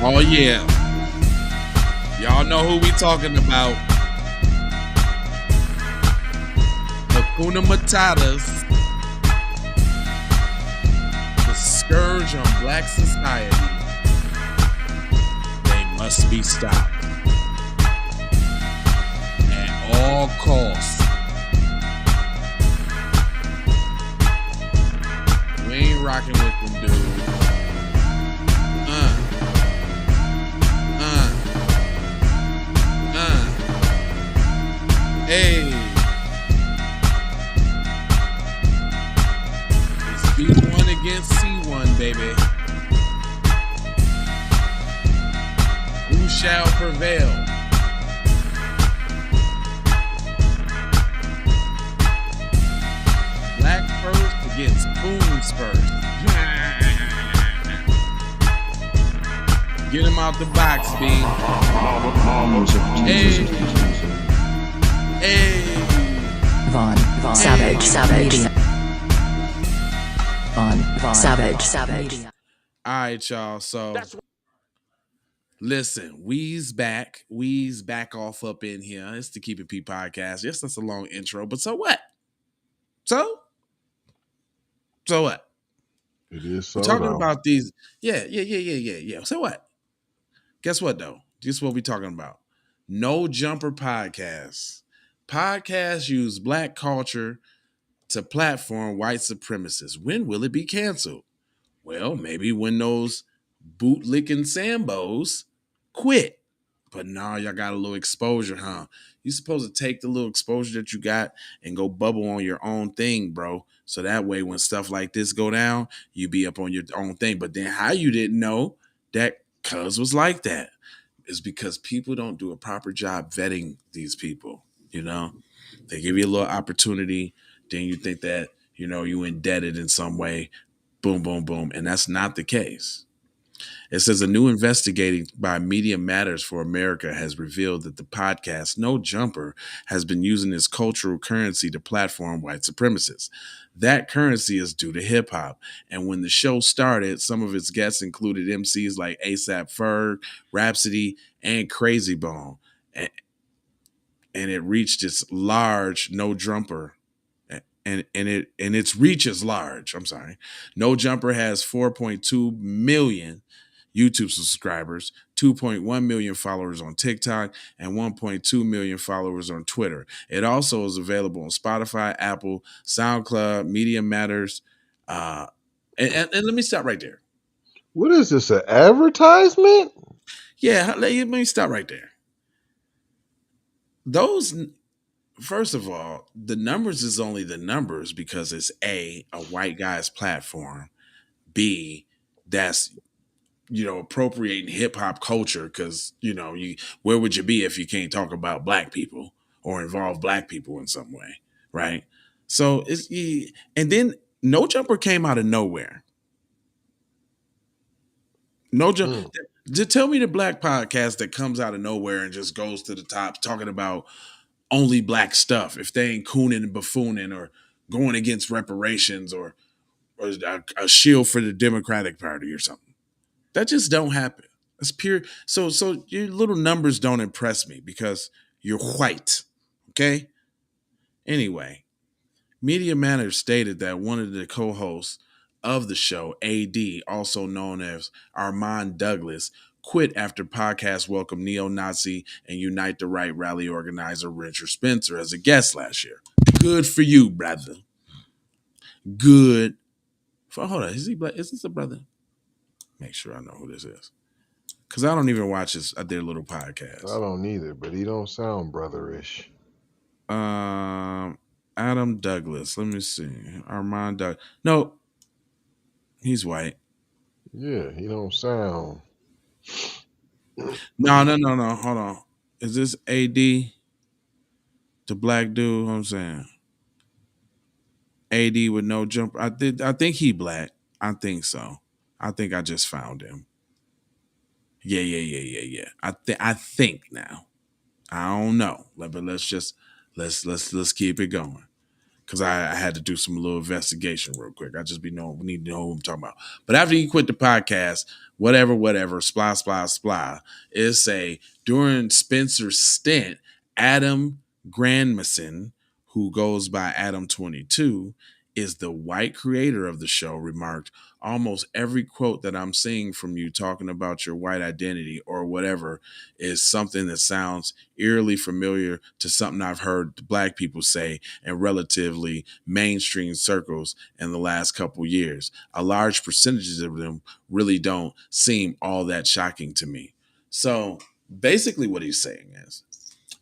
Oh yeah. Y'all know who we talking about. Hakuna Matatas. The scourge on black society. They must be stopped. At all costs. We ain't rocking with them, dude. Hey. It's B1 against C1, baby. Who shall prevail? Black first against coons first. Get him out the box, B. Hey. Hey. Von Savage. Von Savage. All right, y'all. So listen, Wee's back. Wee's back off up in here. It's the Keep It P podcast. Yes, that's a long intro, but so what? So what? It is so. We're talking about these. Yeah. So what? Guess what, though? This is what we're talking about. No Jumper Podcast. Podcasts use black culture to platform white supremacists. When will it be canceled? Well, maybe when those bootlicking Sambos quit. But nah, y'all got a little exposure, huh? You supposed to take the little exposure that you got and go bubble on your own thing, bro. So that way when stuff like this go down, you be up on your own thing. But then how you didn't know that cuz was like that is because people don't do a proper job vetting these people. You know, they give you a little opportunity, then you think that, you know, you indebted in some way, boom, boom, boom. And that's not the case. It says a new investigating by Media Matters for America has revealed that the podcast No Jumper has been using its cultural currency to platform white supremacists. That currency is due to hip hop. And when the show started, some of its guests included emcees like A AP Ferg, Rapsody, and Krayzie Bone. And it reached its large No Jumper, and its reach is large. I'm sorry. No Jumper has 4.2 million YouTube subscribers, 2.1 million followers on TikTok, and 1.2 million followers on Twitter. It also is available on Spotify, Apple, SoundCloud, Media Matters. And let me stop right there. What is this, an advertisement? Yeah, let me stop right there. Those, first of all, the numbers is only the numbers because it's a white guy's platform. B, that's, you know, appropriating hip hop culture because, you know, where would you be if you can't talk about black people or involve black people in some way, right? So and then No Jumper came out of nowhere. No Jumper. Just tell me the black podcast that comes out of nowhere and just goes to the top talking about only black stuff if they ain't cooning and buffooning or going against reparations or a shield for the Democratic Party or something. That just don't happen. It's pure. So your little numbers don't impress me because you're white. Okay? Anyway, Media Matters stated that one of the co-hosts of the show, AD, also known as Armand Douglas, quit after podcast welcomed neo-Nazi and Unite the Right rally organizer Richard Spencer as a guest last year. Good for you, brother. Good. Hold on, is he black? Is this a brother? Make sure I know who this is. Because I don't even watch their little podcast. I don't either, but he don't sound brotherish. Adam Douglas. Let me see. Armand Douglas. No, he's white. Yeah, he don't sound. No. Hold on. Is this AD? The black dude? I'm saying. AD with No Jumper. I think he black. I think so. I think I just found him. Yeah. I think now. I don't know. But let's keep it going. because I had to do some little investigation real quick. I just need to know who I'm talking about. But after he quit the podcast, whatever, splah, splah, splah, is say during Spencer's stint, Adam Grandmason, who goes by Adam22, is the white creator of the show, remarked, almost every quote that I'm seeing from you talking about your white identity or whatever is something that sounds eerily familiar to something I've heard black people say in relatively mainstream circles in the last couple years. A large percentage of them really don't seem all that shocking to me. So basically what he's saying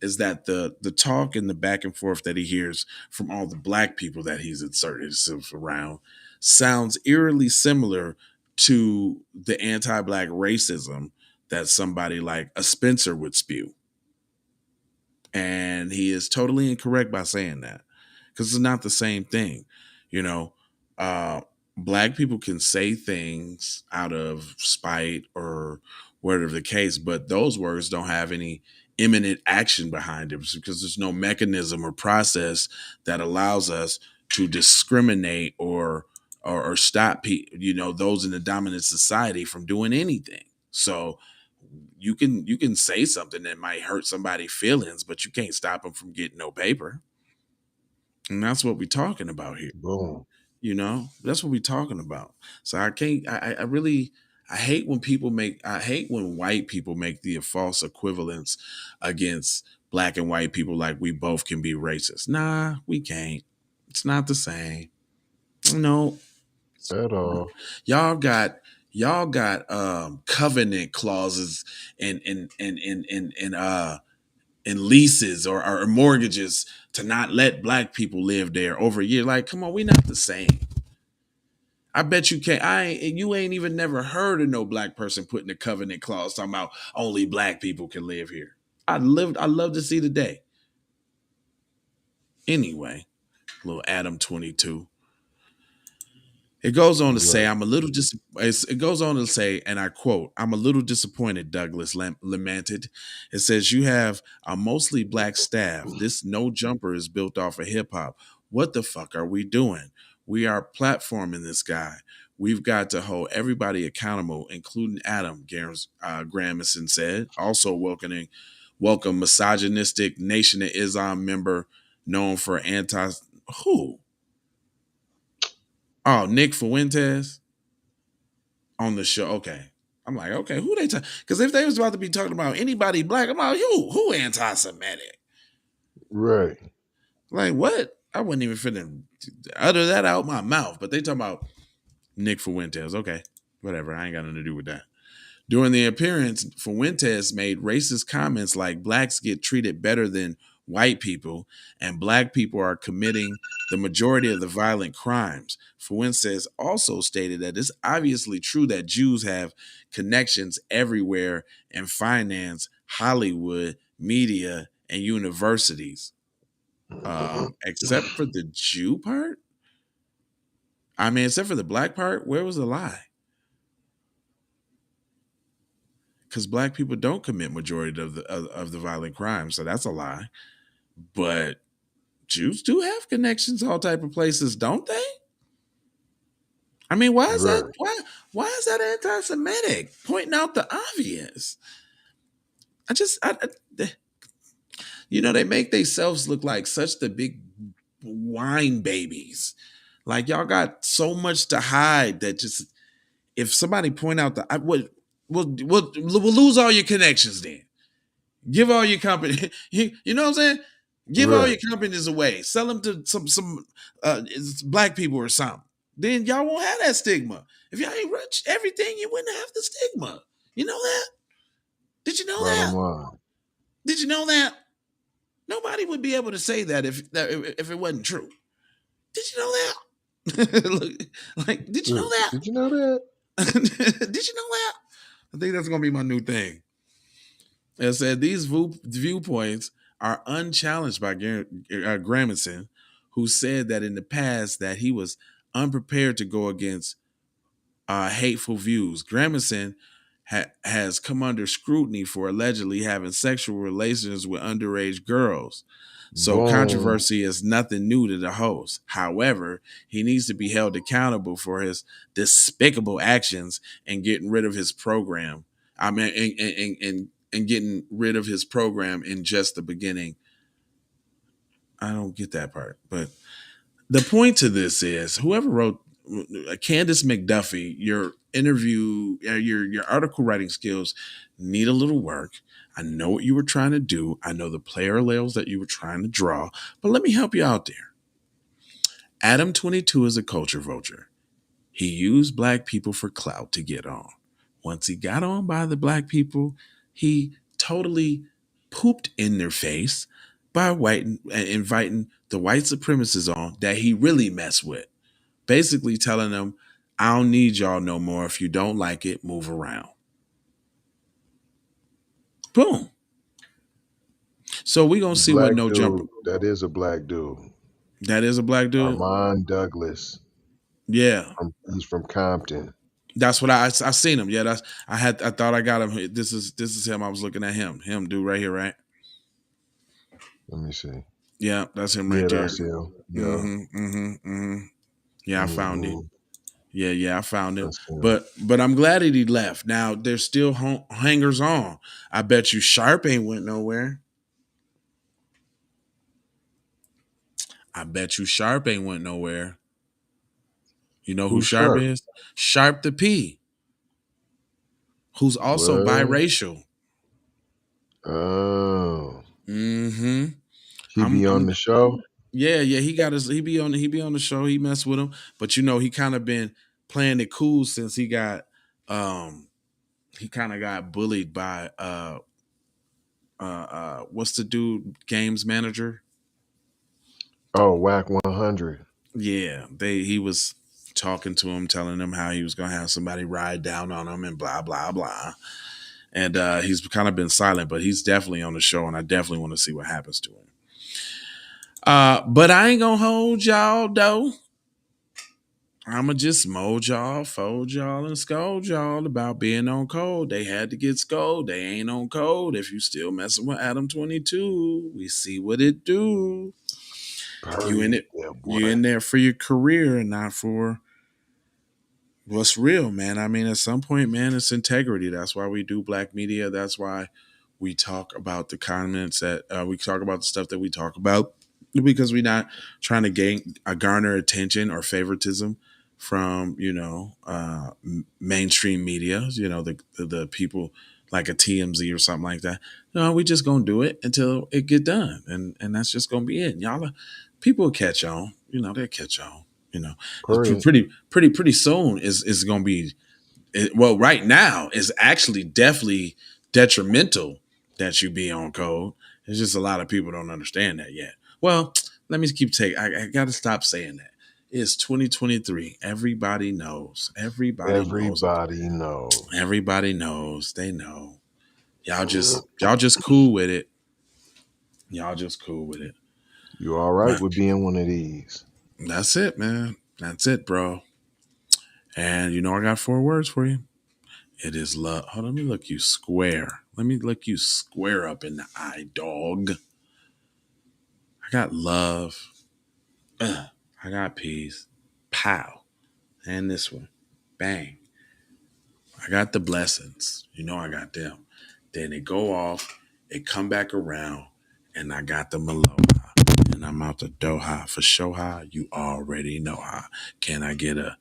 is that the talk and the back and forth that he hears from all the black people that he's inserted himself around sounds eerily similar to the anti-black racism that somebody like a Spencer would spew. And he is totally incorrect by saying that, because it's not the same thing. You know, black people can say things out of spite or whatever the case, but those words don't have any imminent action behind them because there's no mechanism or process that allows us to discriminate or stop those in the dominant society from doing anything. So you can say something that might hurt somebody's feelings, but you can't stop them from getting no paper. And that's what we're talking about here. Boom. That's what we're talking about. So I really hate when white people make the false equivalence against black and white people, like we both can be racist. Nah, we can't. It's not the same. No. At all. Y'all got covenant clauses and leases or mortgages to not let black people live there over a year. Like, come on, we not the same. I bet you can't. You ain't even never heard of no black person putting a covenant clause talking about only black people can live here. I love to see the day. Anyway, little Adam22. It goes on to say, it goes on to say, and I quote, "I'm a little disappointed," Douglas lamented. It says, "You have a mostly black staff. This no jumper is built off of hip hop. What the fuck are we doing? We are platforming this guy. We've got to hold everybody accountable, including Adam," Grandmason said. Also welcome misogynistic Nation of Islam member known for who? Oh, Nick Fuentes on the show. Okay. I'm like, okay, who they talking? Because if they was about to be talking about anybody black, I'm like, who anti-Semitic? Right. Like, what? I wasn't even finna utter that out my mouth, but they talking about Nick Fuentes. Okay, whatever. I ain't got nothing to do with that. During the appearance, Fuentes made racist comments like blacks get treated better than white people and black people are committing the majority of the violent crimes. Fuentes also stated that it's obviously true that Jews have connections everywhere in finance, Hollywood, media, and universities. Except for the Jew part? I mean, except for the black part, where was the lie? Because black people don't commit majority of the violent crimes, so that's a lie. But Jews do have connections all type of places, don't they? I mean, why is Right. that why is that anti-Semitic? Pointing out the obvious. They make themselves look like such the big wine babies. Like y'all got so much to hide that just if somebody point out we'll lose all your connections then. Give all your company, you know what I'm saying? Give all your companies away. Sell them to some black people or something. Then y'all won't have that stigma. If y'all ain't rich, everything, you wouldn't have the stigma. You know that? Did you know Bottom that? line. Did you know that? Nobody would be able to say that if it wasn't true. Did you know that? Look, did you know that? Did you know that? Did you know that? I think that's gonna be my new thing. It said these viewpoints are unchallenged by Grandmason, who said that in the past that he was unprepared to go against hateful views. Grandmason has come under scrutiny for allegedly having sexual relations with underage girls. So Boom. controversy is nothing new to the host. However, he needs to be held accountable for his despicable actions and getting rid of his program. I mean, and getting rid of his program in just the beginning. I don't get that part, but the point to this is whoever wrote Candace McDuffie, your interview, your article writing skills need a little work. I know what you were trying to do. I know the parallels that you were trying to draw, but let me help you out there. Adam22 is a culture vulture. He used black people for clout to get on. Once he got on by the black people, he totally pooped in their face by inviting the white supremacists on that he really messed with. Basically telling them, I don't need y'all no more. If you don't like it, move around. Boom. So we gonna see what Black no jumper. dude. That is a black dude. That is a black dude. Armand Douglas. Yeah, He's from Compton. that's what I seen him. Yeah, I thought I got him. This is him. I was looking at him. Him dude right here, right? Let me see. Yeah, that's him Yeah, right there. that's him. Yeah. Yeah, I found it. Mhm. Yeah, I found him. That's him. But I'm glad that he left. Now there's still hangers on. I bet you Sharp ain't went nowhere. I bet you Sharp ain't went nowhere. You know who Who's Sharp Sharp? is? Sharp the P, who's also What? biracial. Oh. Mm-hmm. He be on the show? Yeah, he be on the show. He mess with him. But you know, he kind of been playing it cool since he kind of got bullied by what's the dude games manager? Oh, Whack 100. Yeah, he was talking to him, telling him how he was gonna have somebody ride down on him and blah blah blah. And he's kind of been silent, but he's definitely on the show, and I definitely want to see what happens to him. But I ain't gonna hold y'all though. I'ma just mold y'all, fold y'all, and scold y'all about being on code. They had to get scolded. They ain't on code. If you still messing with Adam22, we see what it do. You in it, you in there for your career and not for what's real, man. I mean, at some point, man, it's integrity. That's why we do black media. That's why we talk about the comments that we talk about the stuff that we talk about, because we're not trying to garner attention or favoritism from mainstream media. You know, the people like a TMZ or something like that. No, we just gonna do it until it get done, and that's just gonna be it. Y'all, people will catch on. You know, they'll catch on. You know, it's pretty soon is going to be well. Right now is actually definitely detrimental that you be on code. It's just a lot of people don't understand that yet. Well, let me keep taking. I got to stop saying that. It's 2023. Everybody knows. Everybody knows. Everybody knows. They know. Y'all just cool with it. Y'all just cool with it. You all right with being one of these? That's it, man. That's it, bro. And you know, I got 4 words for you. It is love. Hold on, let me look you square. Let me look you square up in the eye, dog. I got love. I got peace. Pow. And this one. Bang. I got the blessings. You know I got them. Then it go off. It come back around. And I got the Maloha. And I'm out the Doha for Shoha. You already know how. Can I get a